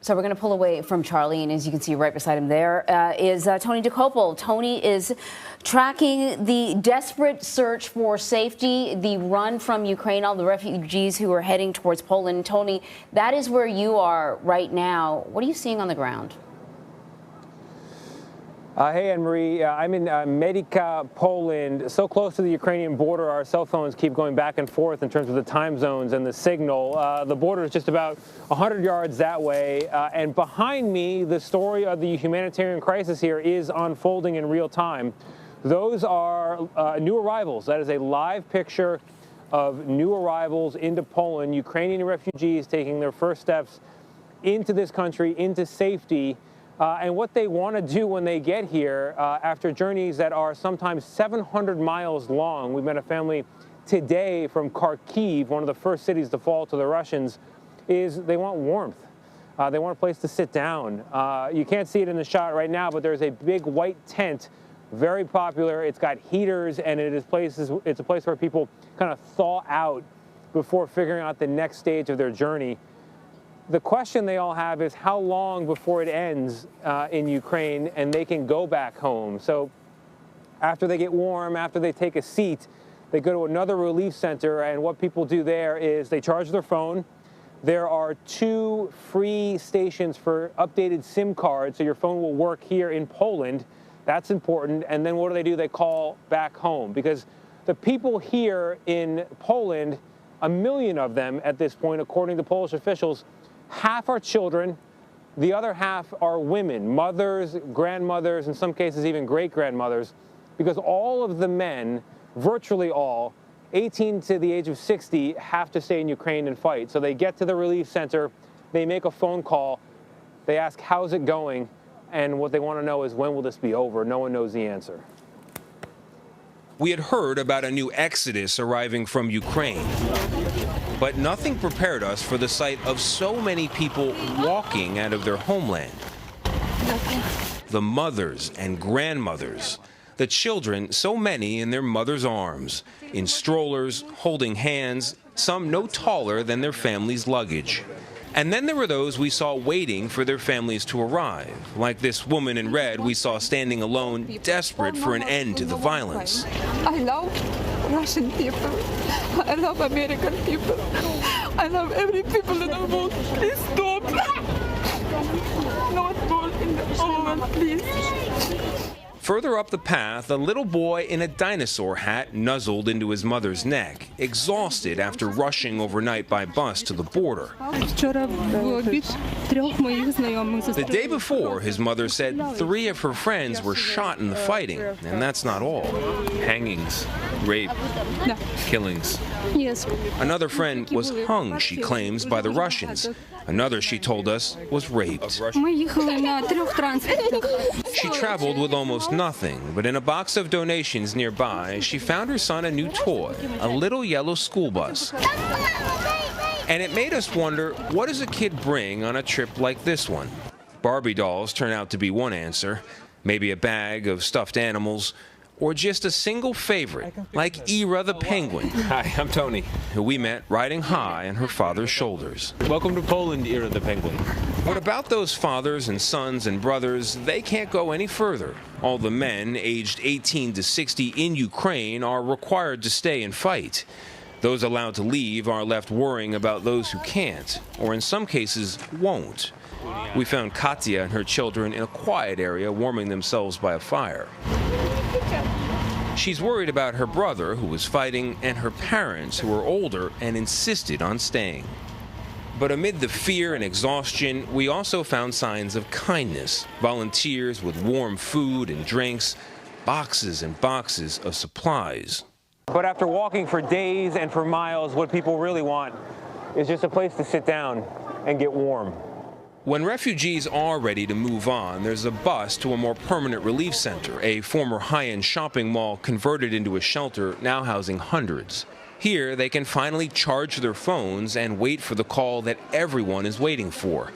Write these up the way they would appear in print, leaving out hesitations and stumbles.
So we're going to pull away from Charlie, and as you can see right beside him there is Tony DeCopel. Tony is tracking the desperate search for safety, the run from Ukraine, all the refugees who are heading towards Poland. Tony, that is where you are right now. What are you seeing on the ground? Hey, Anne-Marie. I'm in Medica, Poland, so close to the Ukrainian border. Our cell phones keep going back and forth in terms of the time zones and the signal. The border is just about 100 yards that way. And behind me, the story of the humanitarian crisis here is unfolding in real time. Those are new arrivals. That is a live picture of new arrivals into Poland, Ukrainian refugees taking their first steps into this country, into safety. And what they want to do when they get here after journeys that are sometimes 700 miles long. We met a family today from Kharkiv, one of the first cities to fall to the Russians, is they want warmth. They want a place to sit down. You can't see it in the shot right now, but there's a big white tent, very popular. It's got heaters, and it's a place where people kind of thaw out before figuring out the next stage of their journey. The question they all have is how long before it ends in Ukraine and they can go back home. So after they get warm, after they take a seat, they go to another relief center, and what people do there is they charge their phone. There are 2 free stations for updated SIM cards, so your phone will work here in Poland. That's important. And then what do? They call back home, because the people here in Poland, 1 million of them at this point, according to Polish officials, half are children, the other half are women, mothers, grandmothers, in some cases even great-grandmothers, because all of the men, virtually all, 18 to the age of 60, have to stay in Ukraine and fight. So they get to the relief center, they make a phone call, they ask, how's it going? And what they want to know is, when will this be over? No one knows the answer. We had heard about a new exodus arriving from Ukraine, but nothing prepared us for the sight of so many people walking out of their homeland. The mothers and grandmothers, the children, so many in their mothers' arms, in strollers, holding hands, some no taller than their family's luggage. And then there were those we saw waiting for their families to arrive, like this woman in red we saw standing alone, desperate for an end to the violence. I love Russian people. I love American people. I love every people in the world. Please stop. Not more in the oven, please. Further up the path, a little boy in a dinosaur hat nuzzled into his mother's neck, exhausted after rushing overnight by bus to the border. The day before, his mother said 3 of her friends were shot in the fighting, and that's not all. Hangings, rape, killings. Yes. Another friend was hung, she claims, by the Russians. Another, she told us, was raped. She traveled with almost nothing, but in a box of donations nearby, she found her son a new toy, a little yellow school bus. And it made us wonder, what does a kid bring on a trip like this one? Barbie dolls turn out to be one answer, maybe a bag of stuffed animals, or just a single favorite, like Ira the penguin. Hi, I'm Tony, who we met riding high on her father's shoulders. Welcome to Poland, Ira the penguin. What about those fathers and sons and brothers? They can't go any further. All the men aged 18 to 60 in Ukraine are required to stay and fight. Those allowed to leave are left worrying about those who can't, or in some cases won't. We found Katya and her children in a quiet area warming themselves by a fire. She's worried about her brother, who was fighting, and her parents, who are older and insisted on staying. But amid the fear and exhaustion, we also found signs of kindness. Volunteers with warm food and drinks, boxes and boxes of supplies. But after walking for days and for miles, what people really want is just a place to sit down and get warm. When refugees are ready to move on, there's a bus to a more permanent relief center, a former high-end shopping mall converted into a shelter now housing hundreds. Here, they can finally charge their phones and wait for the call that everyone is waiting for.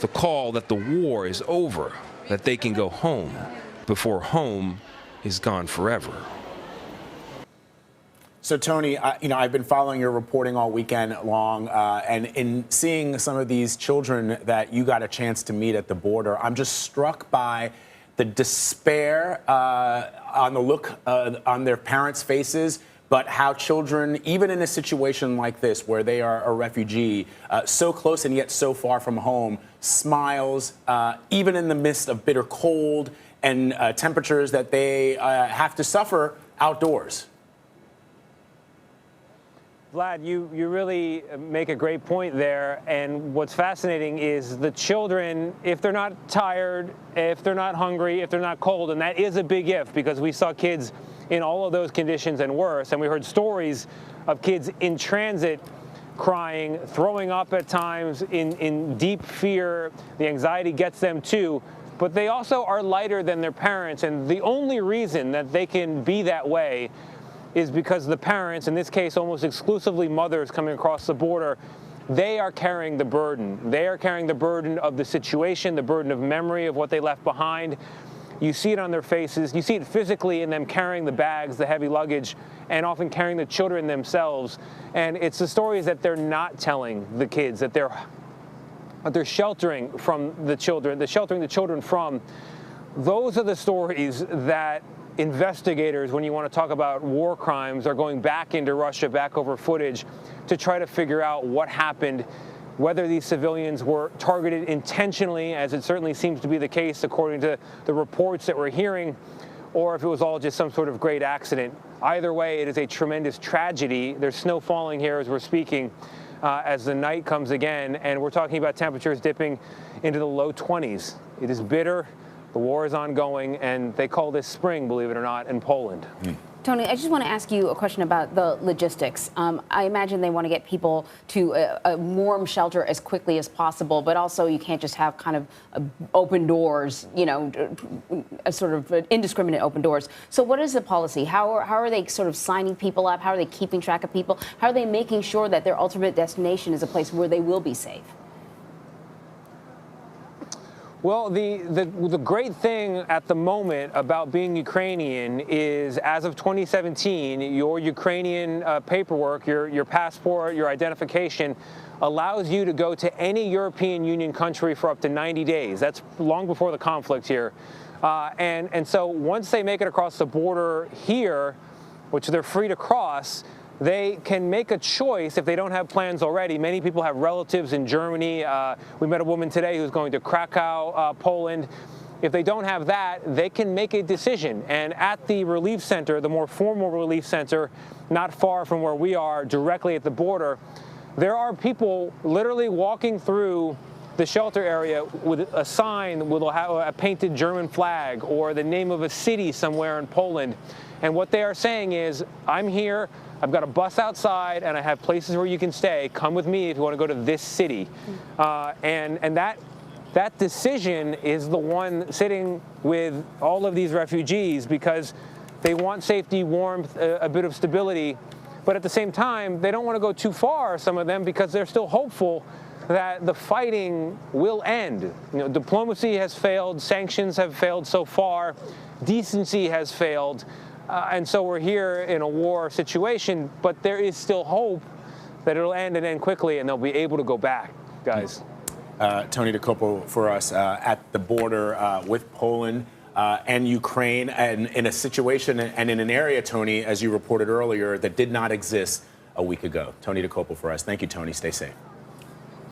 The call that the war is over, that they can go home before home is gone forever. So, Tony, I've been following your reporting all weekend long, and in seeing some of these children that you got a chance to meet at the border, I'm just struck by the despair on the look on their parents' faces, but how children, even in a situation like this where they are a refugee, so close and yet so far from home, smiles, even in the midst of bitter cold and temperatures that they have to suffer outdoors. Vlad, you really make a great point there. And what's fascinating is the children, if they're not tired, if they're not hungry, if they're not cold, and that is a big if, because we saw kids in all of those conditions and worse. And we heard stories of kids in transit crying, throwing up at times, in deep fear. The anxiety gets them too. But they also are lighter than their parents. And the only reason that they can be that way is because the parents, in this case almost exclusively mothers coming across the border, they are carrying the burden. They are carrying the burden of the situation, the burden of memory of what they left behind. You see it on their faces. You see it physically in them carrying the bags, the heavy luggage, and often carrying the children themselves. And it's the stories that they're not telling the kids, that they're sheltering from the children, sheltering the children from. Those are the stories that investigators, when you want to talk about war crimes, are going back into Russia, back over footage to try to figure out what happened, whether these civilians were targeted intentionally, as it certainly seems to be the case according to the reports that we're hearing, or if it was all just some sort of great accident. Either way, it is a tremendous tragedy. There's snow falling here as we're speaking, as the night comes again, and we're talking about temperatures dipping into the low 20s. It is bitter. The war is ongoing, and they call this spring, believe it or not, in Poland. Tony, I just want to ask you a question about the logistics. I imagine they want to get people to a warm shelter as quickly as possible, but also you can't just have kind of open doors, a sort of indiscriminate open doors. So what is the policy? How are they sort of signing people up? How are they keeping track of people? How are they making sure that their ultimate destination is a place where they will be safe? Well, the great thing at the moment about being Ukrainian is, as of 2017, your Ukrainian paperwork, your passport, your identification allows you to go to any European Union country for up to 90 days. That's long before the conflict here. And so once they make it across the border here, which they're free to cross, they can make a choice if they don't have plans already. Many people have relatives in Germany. We met a woman today who's going to Krakow, Poland. If they don't have that, they can make a decision. And at the relief center, the more formal relief center, not far from where we are, directly at the border, there are people literally walking through the shelter area with a sign with a painted German flag or the name of a city somewhere in Poland. And what they are saying is, I'm here, I've got a bus outside, and I have places where you can stay. Come with me if you want to go to this city. And that decision is the one sitting with all of these refugees, because they want safety, warmth, a bit of stability. But at the same time, they don't want to go too far, some of them, because they're still hopeful that the fighting will end. Diplomacy has failed, sanctions have failed so far, decency has failed. And so we're here in a war situation, but there is still hope that it'll end and end quickly, and they'll be able to go back, guys. Tony DeCopo for us at the border with Poland and Ukraine, and in a situation and in an area, Tony, as you reported earlier, that did not exist a week ago. Tony DeCopo for us. Thank you, Tony. Stay safe.